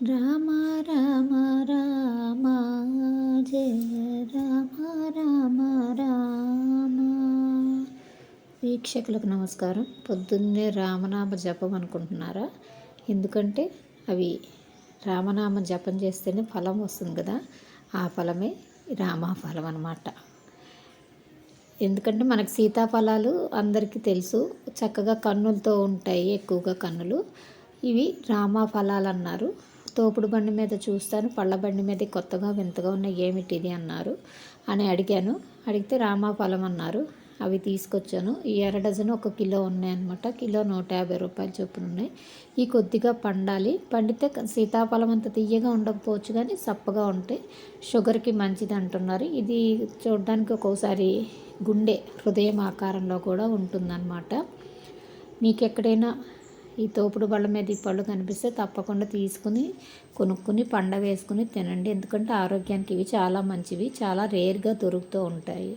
రామ రామ రామ జయ రామ రామ రామ. వీక్షకులకు నమస్కారం. పొద్దున్నే రామనామ జపం అనుకుంటున్నారా? ఎందుకంటే అవి రామనామ జపం చేస్తేనే ఫలం వస్తుంది కదా, ఆ ఫలమే రామఫలం అన్నమాట. ఎందుకంటే మనకు సీతాఫలాలు అందరికీ తెలుసు, చక్కగా కన్నులతో ఉంటాయి, ఎక్కువగా కన్నులు. ఇవి రామఫలాలు అన్నారు. తోపుడు బండి మీద చూస్తాను, పళ్ళ బండి మీద కొత్తగా వింతగా ఉన్నాయి, ఏమిటిది అన్నారు అని అడిగాను. అడిగితే రామఫలం అన్నారు. అవి తీసుకొచ్చాను. ఈ 2 డజను 1 కిలో ఉన్నాయన్నమాట. కిలో 150 రూపాయలు చొప్పున ఉన్నాయి. ఈ కొద్దిగా పండాలి. పండితే సీతాఫలం అంత తీయగా ఉండకపోవచ్చు, కానీ సప్పగా ఉంటాయి, షుగర్కి మంచిది అంటున్నారు. ఇది చూడడానికి ఒక్కోసారి హృదయం ఆకారంలో కూడా ఉంటుందన్నమాట. మీకు ఎక్కడైనా ఈ తోపుడు బళ్ళ మీద ఈ పళ్ళు కనిపిస్తే తప్పకుండా కొనుక్కుని పండ వేసుకుని తినండి. ఎందుకంటే ఆరోగ్యానికి ఇవి చాలా మంచివి, చాలా రేర్గా దొరుకుతూ ఉంటాయి.